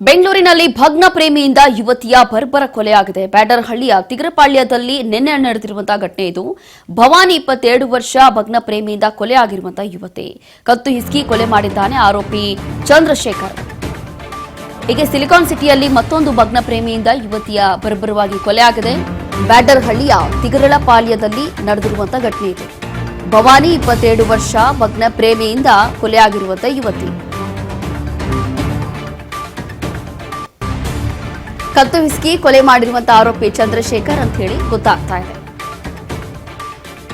ಬೆಂಗಳೂರಿನಲ್ಲಿ ಭಗ್ನ ಪ್ರೇಮಿಯಿಂದ ಯುವತಿಯ ಬರ್ಬರ ಕೊಲೆಯಾಗಿದೆ. ಬ್ಯಾಡರಹಳ್ಳಿಯ ತಿಗರಪಾಳ್ಯದಲ್ಲಿ ನಿನ್ನೆ ನಡೆದಿರುವಂತಹ ಘಟನೆ ಇದು. ಭವಾನಿ 22 ವರ್ಷ ಭಗ್ನ ಪ್ರೇಮಿಯಿಂದ ಕೊಲೆಯಾಗಿರುವಂತಹ ಯುವತಿ. ಕತ್ತು ಹಿಸ್ಕಿ ಕೊಲೆ ಮಾಡಿದ್ದಾನೆ ಆರೋಪಿ ಚಂದ್ರಶೇಖರ್. ಹೀಗೆ ಸಿಲಿಕಾನ್ ಸಿಟಿಯಲ್ಲಿ ಮತ್ತೊಂದು ಭಗ್ನ ಪ್ರೇಮಿಯಿಂದ ಯುವತಿಯ ಬರ್ಬರವಾಗಿ ಕೊಲೆಯಾಗಿದೆ. ಬ್ಯಾಡರಹಳ್ಳಿಯ ತಿಗರಪಾಳ್ಯದಲ್ಲಿ ನಡೆದಿರುವಂತಹ ಘಟನೆ ಇದು. ಭವಾನಿ 22 ವರ್ಷ ಭಗ್ನ ಪ್ರೇಮಿಯಿಂದ ಕೊಲೆಯಾಗಿರುವಂತಹ ಯುವತಿ. ಕತ್ತು ಹಿಸ್ಕಿ ಕೊಲೆ ಮಾಡಿರುವಂತಹ ಆರೋಪಿ ಚಂದ್ರಶೇಖರ್ ಅಂತ ಹೇಳಿ ಗೊತ್ತಾಗ್ತಾ ಇದೆ.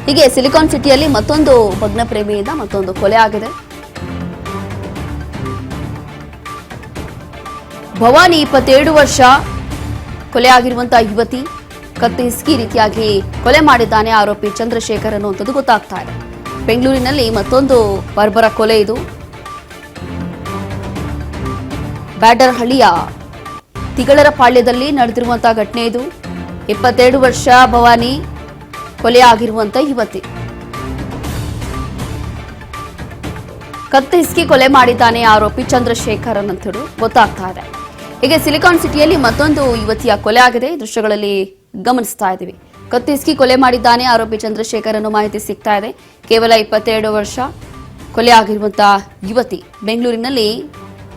ಹೀಗೆ ಸಿಲಿಕಾನ್ ಸಿಟಿಯಲ್ಲಿ ಮತ್ತೊಂದು ಭಗ್ನ ಪ್ರೇಮಿಯಿಂದ ಮತ್ತೊಂದು ಕೊಲೆ ಆಗಿದೆ. ಭವಾನಿ 22 ವರ್ಷ ಕೊಲೆ ಆಗಿರುವಂತಹ ಯುವತಿ ಕತ್ತು ಹಿಸ್ಕಿ ರೀತಿಯಾಗಿ ಕೊಲೆ ಮಾಡಿದ್ದಾನೆ ಆರೋಪಿ ಚಂದ್ರಶೇಖರ್ ಅನ್ನುವಂಥದ್ದು ಗೊತ್ತಾಗ್ತಾ ಇದೆ. ಬೆಂಗಳೂರಿನಲ್ಲಿ ಮತ್ತೊಂದು ಬರ್ಬರ ಕೊಲೆ ಇದು. ಬ್ಯಾಡರಹಳ್ಳಿಯ ತಿಗಳರಪಾಳ್ಯದಲ್ಲಿ ನಡೆದಿರುವಂತಹ ಘಟನೆ ಇದು. 22 ವರ್ಷ ಭವಾನಿ ಕೊಲೆ ಆಗಿರುವಂತಹ ಯುವತಿ. ಕತ್ತು ಹಿಸ್ಕಿ ಕೊಲೆ ಮಾಡಿದ್ದಾನೆ ಆರೋಪಿ ಚಂದ್ರಶೇಖರ್ ಅನ್ನಂತರು ಗೊತ್ತಾಗ್ತಾ ಇದೆ. ಹೀಗೆ ಸಿಲಿಕಾನ್ ಸಿಟಿಯಲ್ಲಿ ಮತ್ತೊಂದು ಯುವತಿಯ ಕೊಲೆ ಆಗಿದೆ. ದೃಶ್ಯಗಳಲ್ಲಿ ಗಮನಿಸ್ತಾ ಇದ್ದೀವಿ. ಕತ್ತು ಹಿಸ್ಕಿ ಕೊಲೆ ಮಾಡಿದ್ದಾನೆ ಆರೋಪಿ ಚಂದ್ರಶೇಖರ್ ಅನ್ನೋ ಮಾಹಿತಿ ಸಿಗ್ತಾ ಇದೆ. ಕೇವಲ 22 ವರ್ಷ ಕೊಲೆ ಆಗಿರುವಂತಹ ಯುವತಿ. ಬೆಂಗಳೂರಿನಲ್ಲಿ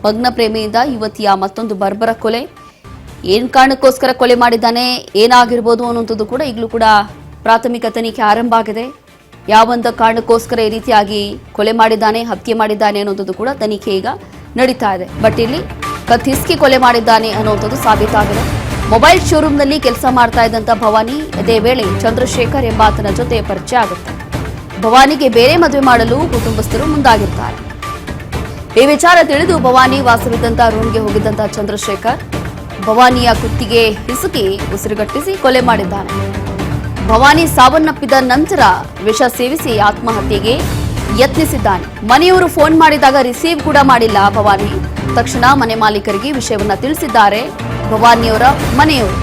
ಭಗ್ನ ಪ್ರೇಮಿಯಿಂದ ಯುವತಿಯ ಮತ್ತೊಂದು ಬರ್ಬರ ಕೊಲೆ. ಏನ್ ಕಾರಣಕ್ಕೋಸ್ಕರ ಕೊಲೆ ಮಾಡಿದ್ದಾನೆ, ಏನಾಗಿರ್ಬೋದು ಅನ್ನುವಂಥದ್ದು ಕೂಡ ಈಗಲೂ ಕೂಡ ಪ್ರಾಥಮಿಕ ತನಿಖೆ ಆರಂಭ ಆಗಿದೆ. ಯಾವೊಂದು ಕಾರಣಕ್ಕೋಸ್ಕರ ಈ ರೀತಿಯಾಗಿ ಕೊಲೆ ಮಾಡಿದ್ದಾನೆ, ಹತ್ಯೆ ಮಾಡಿದ್ದಾನೆ ಅನ್ನುವಂಥದ್ದು ಕೂಡ ತನಿಖೆ ಈಗ ನಡೀತಾ ಇದೆ. ಬಟ್ ಇಲ್ಲಿ ಕತ್ತು ಹಿಸ್ಕಿ ಕೊಲೆ ಮಾಡಿದ್ದಾನೆ ಅನ್ನುವಂಥದ್ದು ಸಾಬೀತಾಗಿದೆ. ಮೊಬೈಲ್ ಶೋರೂಮ್ನಲ್ಲಿ ಕೆಲಸ ಮಾಡ್ತಾ ಇದ್ದಂತ ಭವಾನಿ ಇದೇ ವೇಳೆ ಚಂದ್ರಶೇಖರ್ ಎಂಬಾತನ ಜೊತೆ ಪರಿಚಯ ಆಗುತ್ತೆ. ಭವಾನಿಗೆ ಬೇರೆ ಮದುವೆ ಮಾಡಲು ಕುಟುಂಬಸ್ಥರು ಮುಂದಾಗಿರ್ತಾರೆ. ಈ ವಿಚಾರ ತಿಳಿದು ಭವಾನಿ ವಾಸವಿದ್ದಂತ ರೂಮ್ಗೆ ಹೋಗಿದ್ದಂತ ಚಂದ್ರಶೇಖರ್ ಭವಾನಿಯ ಕುತ್ತಿಗೆ ಹಿಸುಕಿ ಉಸಿರುಗಟ್ಟಿಸಿ ಕೊಲೆ ಮಾಡಿದ್ದಾನೆ. ಭವಾನಿ ಸಾವನ್ನಪ್ಪಿದ ನಂತರ ವಿಷ ಸೇವಿಸಿ ಆತ್ಮಹತ್ಯೆಗೆ ಯತ್ನಿಸಿದ್ದಾನೆ. ಮನೆಯವರು ಫೋನ್ ಮಾಡಿದಾಗ ರಿಸೀವ್ ಕೂಡ ಮಾಡಿಲ್ಲ ಭವಾನಿ. ತಕ್ಷಣ ಮನೆ ಮಾಲೀಕರಿಗೆ ವಿಷಯವನ್ನ ತಿಳಿಸಿದ್ದಾರೆ ಭವಾನಿಯವರ ಮನೆಯವರು.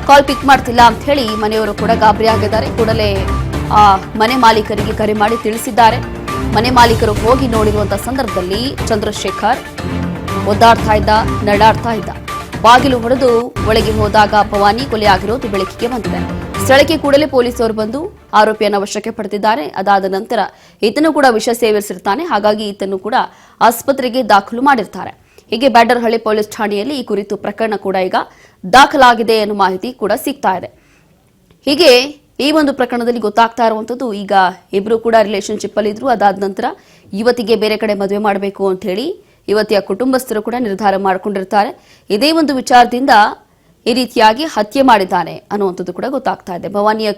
ಕಾಲ್ ಪಿಕ್ ಮಾಡ್ತಿಲ್ಲ ಅಂತ ಹೇಳಿ ಮನೆಯವರು ಕೂಡ ಗಾಬರಿಯಾಗಿದ್ದಾರೆ. ಕೂಡಲೇ ಆ ಮನೆ ಮಾಲೀಕರಿಗೆ ಕರೆ ಮಾಡಿ ತಿಳಿಸಿದ್ದಾರೆ. ಮನೆ ಮಾಲೀಕರು ಹೋಗಿ ನೋಡಿರುವಂತಹ ಸಂದರ್ಭದಲ್ಲಿ ಚಂದ್ರಶೇಖರ್ ಒದ್ದಾಡ್ತಾ ಇದ್ದ, ನಡಾಡ್ತಾ ಇದ್ದ. ಬಾಗಿಲು ಹೊಡೆದು ಒಳಗೆ ಹೋದಾಗ ಭವಾನಿ ಕೊಲೆಯಾಗಿರೋದು ಬೆಳಕಿಗೆ ಬಂದಿದೆ. ಸ್ಥಳಕ್ಕೆ ಕೂಡಲೇ ಪೊಲೀಸರು ಬಂದು ಆರೋಪಿಯನ್ನು ವಶಕ್ಕೆ ಪಡೆದಿದ್ದಾರೆ. ಅದಾದ ನಂತರ ಈತನು ಕೂಡ ವಿಷ ಸೇವಿಸಿರ್ತಾನೆ. ಹಾಗಾಗಿ ಈತನು ಕೂಡ ಆಸ್ಪತ್ರೆಗೆ ದಾಖಲು ಮಾಡಿರ್ತಾರೆ. ಹೀಗೆ ಬ್ಯಾಡರಹಳ್ಳಿ ಪೊಲೀಸ್ ಠಾಣೆಯಲ್ಲಿ ಈ ಕುರಿತು ಪ್ರಕರಣ ಕೂಡ ಈಗ ದಾಖಲಾಗಿದೆ ಅನ್ನೋ ಮಾಹಿತಿ ಕೂಡ ಸಿಗ್ತಾ ಇದೆ. ಹೀಗೆ ಈ ಒಂದು ಪ್ರಕರಣದಲ್ಲಿ ಗೊತ್ತಾಗ್ತಾ ಇರುವಂತದ್ದು, ಈಗ ಇಬ್ರು ಕೂಡ ರಿಲೇಶನ್ಶಿಪ್ ಅಲ್ಲಿ ಇದ್ರು. ಅದಾದ ನಂತರ ಯುವತಿಗೆ ಬೇರೆ ಕಡೆ ಮದುವೆ ಮಾಡಬೇಕು ಅಂತ ಹೇಳಿ ಯುವತಿಯ ಕುಟುಂಬಸ್ಥರು ಕೂಡ ನಿರ್ಧಾರ ಮಾಡಿಕೊಂಡಿರ್ತಾರೆ. ಇದೇ ಒಂದು ವಿಚಾರದಿಂದ ಈ ರೀತಿಯಾಗಿ ಹತ್ಯೆ ಮಾಡಿದ್ದಾನೆ ಅನ್ನುವಂಥದ್ದು ಕೂಡ ಗೊತ್ತಾಗ್ತಾ ಇದೆ. ಭವಾನಿಯ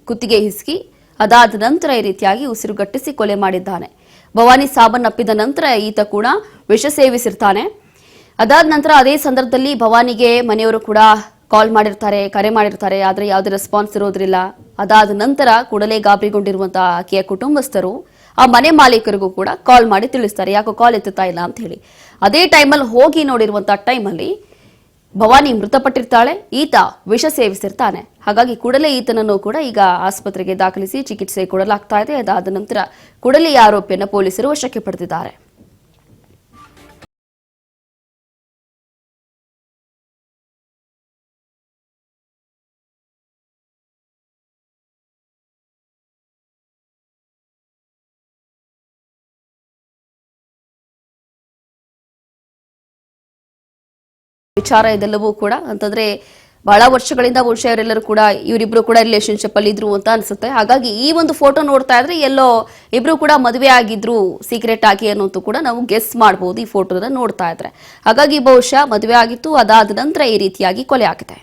ಕುತ್ತಿಗೆ ಹಿಸ್ಕಿ ಅದಾದ ನಂತರ ಈ ರೀತಿಯಾಗಿ ಉಸಿರುಗಟ್ಟಿಸಿ ಕೊಲೆ ಮಾಡಿದ್ದಾನೆ. ಭವಾನಿ ಸಾವನ್ನಪ್ಪಿದ ನಂತರ ಈತ ಕೂಡ ವಿಷ ಸೇವಿಸಿರ್ತಾನೆ. ಅದಾದ ನಂತರ ಅದೇ ಸಂದರ್ಭದಲ್ಲಿ ಭವಾನಿಗೆ ಮನೆಯವರು ಕೂಡ ಕಾಲ್ ಮಾಡಿರ್ತಾರೆ, ಕರೆ ಮಾಡಿರ್ತಾರೆ. ಆದರೆ ಯಾವುದೇ ರೆಸ್ಪಾನ್ಸ್ ಇರೋದ್ರಿಲ್ಲ. ಅದಾದ ನಂತರ ಕೂಡಲೇ ಗಾಬರಿಗೊಂಡಿರುವಂತಹ ಆಕೆಯ ಕುಟುಂಬಸ್ಥರು ಆ ಮನೆ ಮಾಲೀಕರಿಗೂ ಕೂಡ ಕಾಲ್ ಮಾಡಿ ತಿಳಿಸ್ತಾರೆ, ಯಾಕೋ ಕಾಲ್ ಎತ್ತುತ್ತಾ ಇಲ್ಲ ಅಂತ ಹೇಳಿ. ಅದೇ ಟೈಮಲ್ಲಿ ಹೋಗಿ ನೋಡಿರುವಂತಹ ಟೈಮಲ್ಲಿ ಭವಾನಿ ಮೃತಪಟ್ಟಿರ್ತಾಳೆ, ಈತ ವಿಷ ಸೇವಿಸಿರ್ತಾನೆ. ಹಾಗಾಗಿ ಕೂಡಲೇ ಈತನನ್ನು ಕೂಡ ಈಗ ಆಸ್ಪತ್ರೆಗೆ ದಾಖಲಿಸಿ ಚಿಕಿತ್ಸೆ ಕೊಡಲಾಗ್ತಾ ಇದೆ. ಅದಾದ ನಂತರ ಕೂಡಲೇ ಈ ಆರೋಪಿಯನ್ನು ಪೊಲೀಸರು ವಶಕ್ಕೆ ಪಡೆದಿದ್ದಾರೆ. ವಿಚಾರ ಇದೆಲ್ಲವೂ ಕೂಡ ಅಂತಂದ್ರೆ ಬಹಳ ವರ್ಷಗಳಿಂದ ಬಹುಶಃ ಇವರೆಲ್ಲರೂ ಕೂಡ ಇವರಿಬ್ರು ಕೂಡ ರಿಲೇಶನ್ಶಿಪ್ ಅಲ್ಲಿ ಇದ್ರು ಅಂತ ಅನ್ಸುತ್ತೆ. ಹಾಗಾಗಿ ಈ ಒಂದು ಫೋಟೋ ನೋಡ್ತಾ ಇದ್ರೆ ಎಲ್ಲೋ ಇಬ್ರು ಕೂಡ ಮದುವೆ ಆಗಿದ್ರು ಸೀಕ್ರೆಟ್ ಆಗಿ ಅನ್ನೋದು ಕೂಡ ನಾವು ಗೆಸ್ ಮಾಡಬಹುದು ಈ ಫೋಟೋನ ನೋಡ್ತಾ ಇದ್ರೆ. ಹಾಗಾಗಿ ಬಹುಶಃ ಮದುವೆ ಆಗಿತ್ತು, ಅದಾದ ನಂತರ ಈ ರೀತಿಯಾಗಿ ಕೊಲೆ ಆಗಿದೆ.